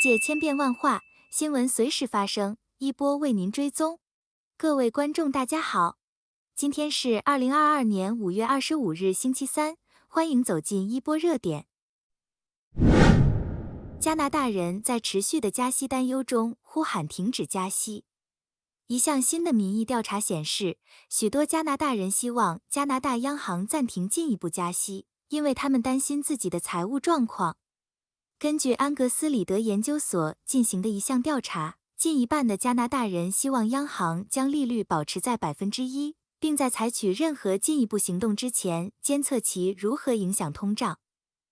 界千变万化，新闻随时发生，一波为您追踪。各位观众大家好，今天是2022年5月25日星期三，欢迎走进一波热点。加拿大人在持续的加息担忧中呼喊停止加息。一项新的民意调查显示，许多加拿大人希望加拿大央行暂停进一步加息，因为他们担心自己的财务状况。根据安格斯里德研究所进行的一项调查，近一半的加拿大人希望央行将利率保持在1%，并在采取任何进一步行动之前监测其如何影响通胀。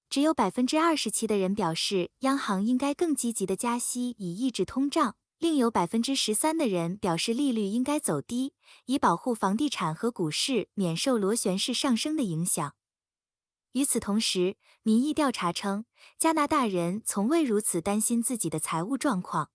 只有27%的人表示央行应该更积极的加息以抑制通胀，另有13%的人表示利率应该走低，以保护房地产和股市免受螺旋式上升的影响。与此同时，民意调查称，加拿大人从未如此担心自己的财务状况。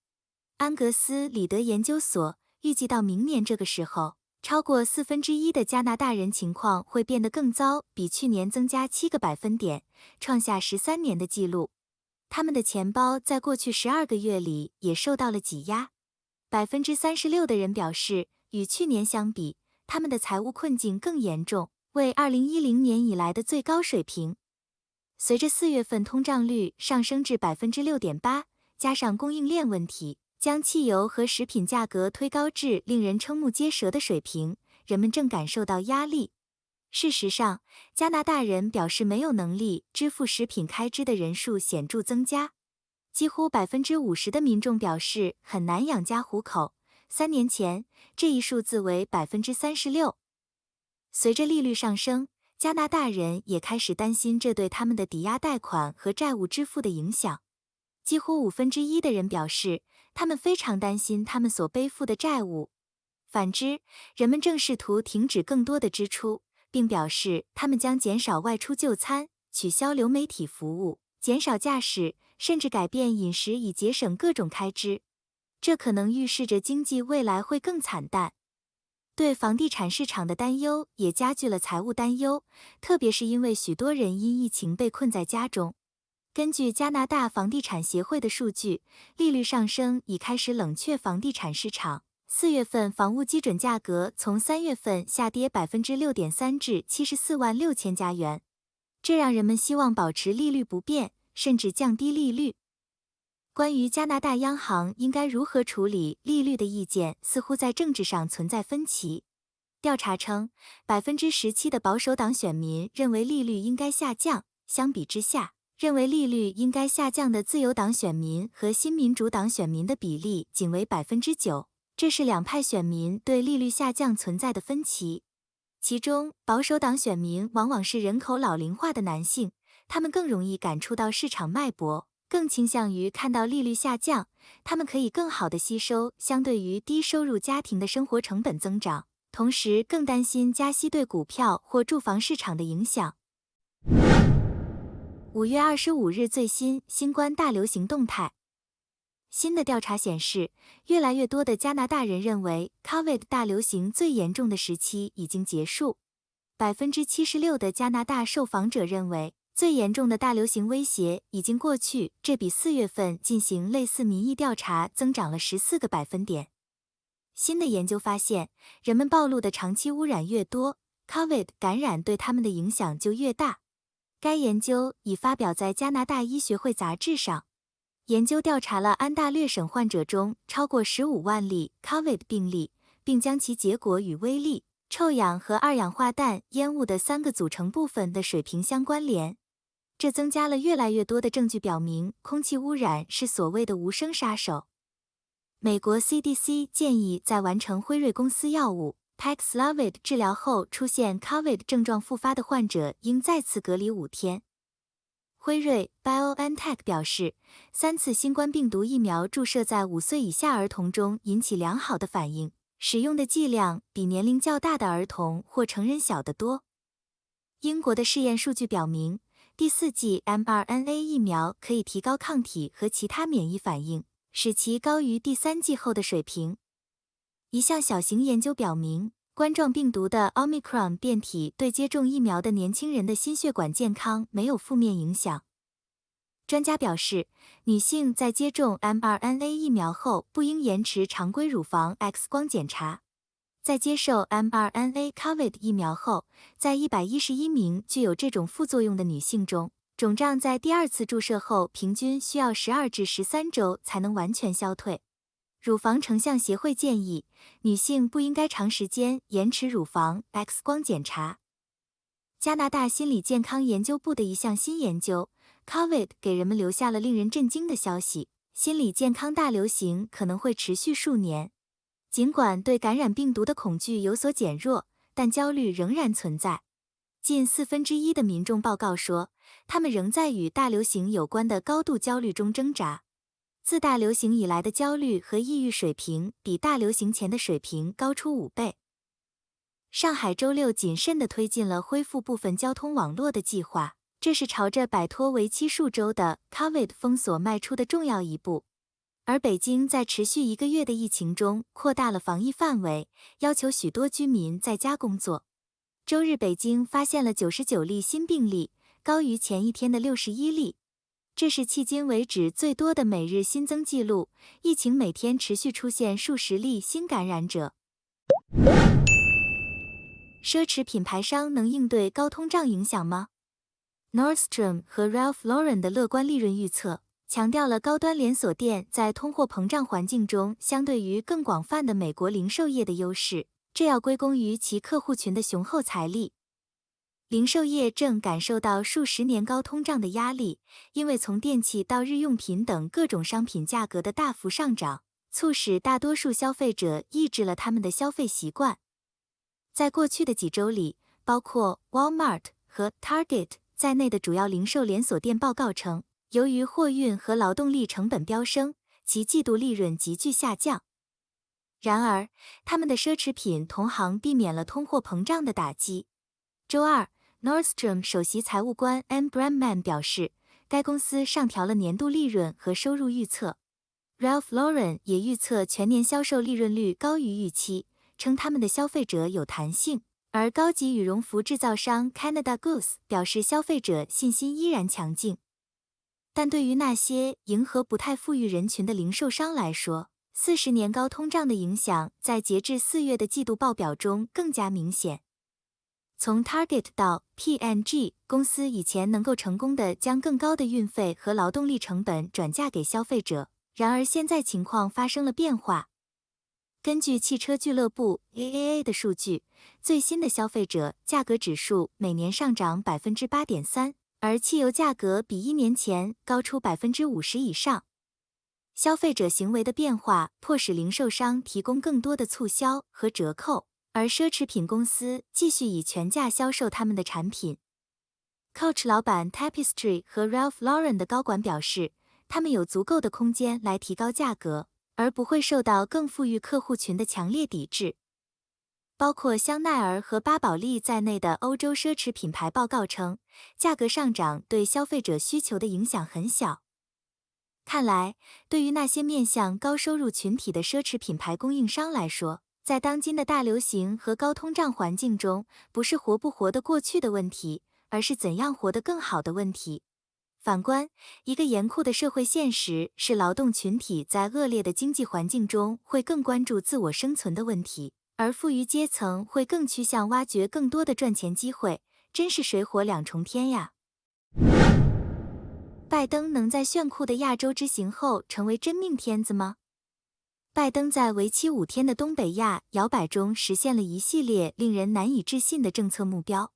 安格斯里德研究所预计到明年这个时候，超过1/4的加拿大人情况会变得更糟，比去年增加7个百分点，创下13年的纪录。他们的钱包在过去12个月里也受到了挤压。36%的人表示，与去年相比，他们的财务困境更严重，为2010年以来的最高水平。随着4月份通胀率上升至6.8%，加上供应链问题，将汽油和食品价格推高至令人瞠目结舌的水平，人们正感受到压力。事实上，加拿大人表示没有能力支付食品开支的人数显著增加。几乎50%的民众表示很难养家糊口，3年前，这一数字为36%。随着利率上升，加拿大人也开始担心这对他们的抵押贷款和债务支付的影响。几乎1/5的人表示，他们非常担心他们所背负的债务。反之，人们正试图停止更多的支出，并表示他们将减少外出就餐，取消流媒体服务，减少驾驶，甚至改变饮食以节省各种开支。这可能预示着经济未来会更惨淡。对房地产市场的担忧也加剧了财务担忧，特别是因为许多人因疫情被困在家中。根据加拿大房地产协会的数据，利率上升已开始冷却房地产市场。4月份房屋基准价格从3月份下跌6.3%至74.6万加元，这让人们希望保持利率不变，甚至降低利率。关于加拿大央行应该如何处理利率的意见似乎在政治上存在分歧。调查称，17%的保守党选民认为利率应该下降，相比之下，认为利率应该下降的自由党选民和新民主党选民的比例仅为9%，这是两派选民对利率下降存在的分歧。其中，保守党选民往往是人口老龄化的男性，他们更容易感触到市场脉搏，更倾向于看到利率下降，他们可以更好地吸收相对于低收入家庭的生活成本增长，同时更担心加息对股票或住房市场的影响。5月25日最新新冠大流行动态。新的调查显示，越来越多的加拿大人认为 COVID 大流行最严重的时期已经结束。76%的加拿大受访者认为，最严重的大流行威胁已经过去，这比4月份进行类似民意调查增长了14个百分点。新的研究发现，人们暴露的长期污染越多， COVID 感染对他们的影响就越大。该研究已发表在加拿大医学会杂志上。研究调查了安大略省患者中超过15万例 COVID 病例，并将其结果与微粒、臭氧和二氧化氮烟雾的3个组成部分的水平相关联。这增加了越来越多的证据表明空气污染是所谓的无声杀手。美国 CDC 建议在完成辉瑞公司药物 Paxlovid 治疗后出现 COVID 症状复发的患者应再次隔离5天。辉瑞 BioNTech 表示，3次新冠病毒疫苗注射在5岁以下儿童中引起良好的反应，使用的剂量比年龄较大的儿童或成人小得多。英国的试验数据表明，第4剂 mRNA 疫苗可以提高抗体和其他免疫反应，使其高于第3剂后的水平。一项小型研究表明，冠状病毒的 Omicron 变体对接种疫苗的年轻人的心血管健康没有负面影响。专家表示，女性在接种 mRNA 疫苗后不应延迟常规乳房 X 光检查。在接受 mRNA COVID 疫苗后，在111名具有这种副作用的女性中，肿胀在第二次注射后平均需要12至13周才能完全消退。乳房成像协会建议，女性不应该长时间延迟乳房 X 光检查。加拿大心理健康研究部的一项新研究 ，COVID 给人们留下了令人震惊的消息：心理健康大流行可能会持续数年。尽管对感染病毒的恐惧有所减弱，但焦虑仍然存在。近1/4的民众报告说，他们仍在与大流行有关的高度焦虑中挣扎。自大流行以来的焦虑和抑郁水平比大流行前的水平高出5倍。上海周六谨慎地推进了恢复部分交通网络的计划，这是朝着摆脱为期数周的 COVID 封锁迈出的重要一步。而北京在持续1个月的疫情中扩大了防疫范围，要求许多居民在家工作。周日北京发现了99例新病例，高于前一天的61例。这是迄今为止最多的每日新增记录，疫情每天持续出现数十例新感染者。奢侈品牌商能应对高通胀影响吗？ Nordstrom 和 Ralph Lauren 的乐观利润预测强调了高端连锁店在通货膨胀环境中相对于更广泛的美国零售业的优势，这要归功于其客户群的雄厚财力。零售业正感受到数十年高通胀的压力，因为从电器到日用品等各种商品价格的大幅上涨，促使大多数消费者抑制了他们的消费习惯。在过去的几周里，包括 Walmart 和 Target 在内的主要零售连锁店报告称，由于货运和劳动力成本飙升，其季度利润急剧下降。然而，他们的奢侈品同行避免了通货膨胀的打击。周二 ，Nordstrom 首席财务官 Anne Bramman 表示，该公司上调了年度利润和收入预测。Ralph Lauren 也预测全年销售利润率高于预期，称他们的消费者有弹性。而高级羽绒服制造商 Canada Goose 表示，消费者信心依然强劲。但对于那些迎合不太富裕人群的零售商来说，40年高通胀的影响在截至4月的季度报表中更加明显。从 Target 到 P&G 公司以前能够成功地将更高的运费和劳动力成本转嫁给消费者，然而现在情况发生了变化。根据汽车俱乐部 AAA 的数据，最新的消费者价格指数每年上涨 8.3%， 而汽油价格比1年前高出 50% 以上。消费者行为的变化迫使零售商提供更多的促销和折扣，而奢侈品公司继续以全价销售他们的产品。Coach 老板 Tapestry 和 Ralph Lauren 的高管表示，他们有足够的空间来提高价格，而不会受到更富裕客户群的强烈抵制。包括香奈儿和巴宝莉在内的欧洲奢侈品牌报告称，价格上涨对消费者需求的影响很小。看来，对于那些面向高收入群体的奢侈品牌供应商来说，在当今的大流行和高通胀环境中，不是活不活得过去的问题，而是怎样活得更好的问题。反观，一个严酷的社会现实是劳动群体在恶劣的经济环境中会更关注自我生存的问题，而富裕阶层会更趋向挖掘更多的赚钱机会，真是水火两重天呀。拜登能在炫酷的亚洲之行后成为真命天子吗？拜登在为期5天的东北亚摇摆中实现了一系列令人难以置信的政策目标。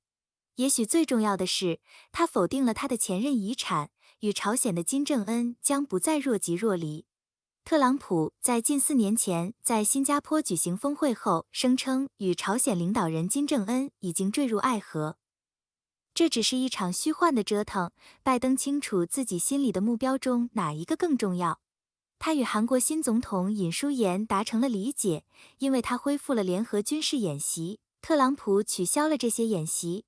也许最重要的是，他否定了他的前任遗产，与朝鲜的金正恩将不再若即若离。特朗普在近4年前在新加坡举行峰会后，声称与朝鲜领导人金正恩已经坠入爱河。这只是一场虚幻的折腾，拜登清楚自己心里的目标中哪一个更重要。他与韩国新总统尹淑妍达成了理解，因为他恢复了联合军事演习，特朗普取消了这些演习。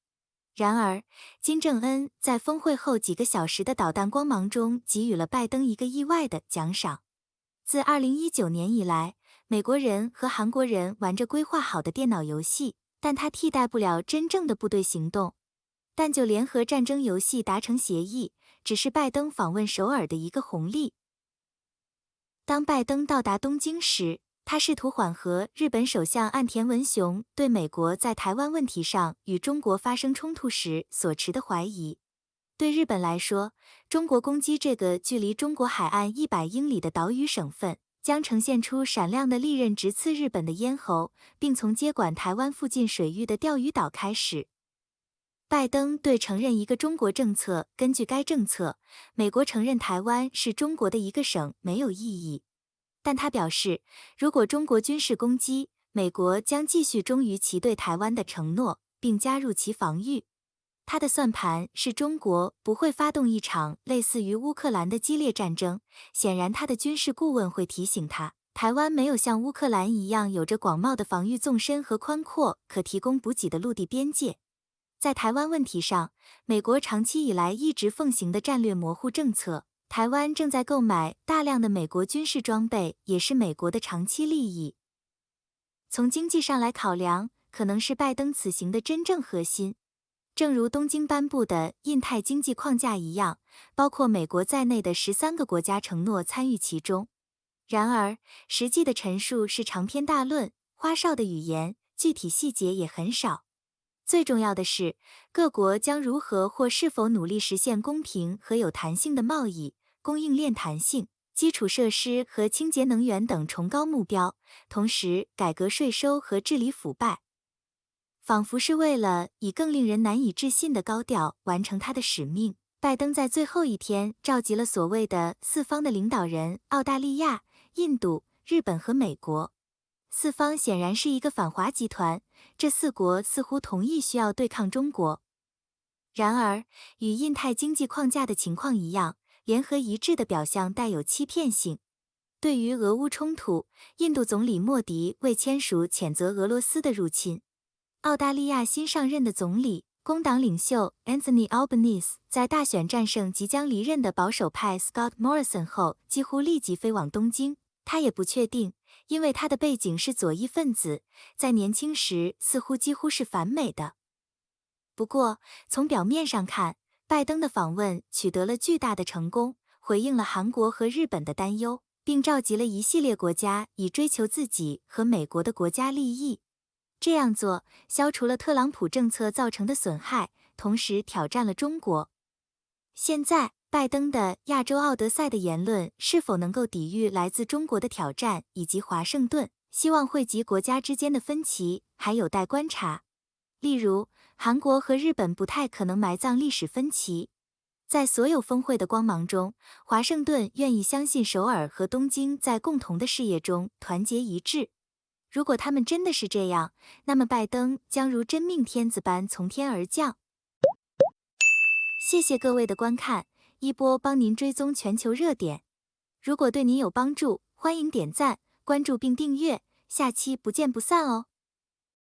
然而，金正恩在峰会后几个小时的导弹光芒中给予了拜登一个意外的奖赏。自2019年以来，美国人和韩国人玩着规划好的电脑游戏，但它替代不了真正的部队行动。但就联合战争游戏达成协议，只是拜登访问首尔的一个红利。当拜登到达东京时，他试图缓和日本首相岸田文雄对美国在台湾问题上与中国发生冲突时所持的怀疑。对日本来说，中国攻击这个距离中国海岸100英里的岛屿省份，将呈现出闪亮的利刃直刺日本的咽喉，并从接管台湾附近水域的钓鱼岛开始。拜登对承认一个中国政策，根据该政策，美国承认台湾是中国的一个省没有异议。但他表示，如果中国军事攻击，美国将继续忠于其对台湾的承诺，并加入其防御。他的算盘是中国不会发动一场类似于乌克兰的激烈战争，显然他的军事顾问会提醒他，台湾没有像乌克兰一样有着广袤的防御纵深和宽阔可提供补给的陆地边界。在台湾问题上，美国长期以来一直奉行的战略模糊政策，台湾正在购买大量的美国军事装备，也是美国的长期利益。从经济上来考量，可能是拜登此行的真正核心。正如东京颁布的印太经济框架一样，包括美国在内的13个国家承诺参与其中。然而，实际的陈述是长篇大论、花哨的语言，具体细节也很少。最重要的是，各国将如何或是否努力实现公平和有弹性的贸易、供应链弹性、基础设施和清洁能源等崇高目标，同时改革税收和治理腐败。仿佛是为了以更令人难以置信的高调完成他的使命，拜登在最后一天召集了所谓的四方的领导人，澳大利亚、印度、日本和美国。四方显然是一个反华集团，这4国似乎同意需要对抗中国。然而，与印太经济框架的情况一样，联合一致的表象带有欺骗性。对于俄乌冲突，印度总理莫迪未签署谴责俄罗斯的入侵。澳大利亚新上任的总理，工党领袖 Anthony Albanese 在大选战胜即将离任的保守派 Scott Morrison 后，几乎立即飞往东京。他也不确定，因为他的背景是左翼分子，在年轻时似乎几乎是反美的。不过，从表面上看，拜登的访问取得了巨大的成功，回应了韩国和日本的担忧，并召集了一系列国家以追求自己和美国的国家利益。这样做消除了特朗普政策造成的损害，同时挑战了中国。现在，拜登的亚洲奥德赛的言论是否能够抵御来自中国的挑战，以及华盛顿希望汇集国家之间的分歧，还有待观察。例如，韩国和日本不太可能埋葬历史分歧。在所有峰会的光芒中，华盛顿愿意相信首尔和东京在共同的事业中团结一致。如果他们真的是这样，那么拜登将如真命天子般从天而降。谢谢各位的观看，一波帮您追踪全球热点。如果对您有帮助，欢迎点赞、关注并订阅，下期不见不散哦。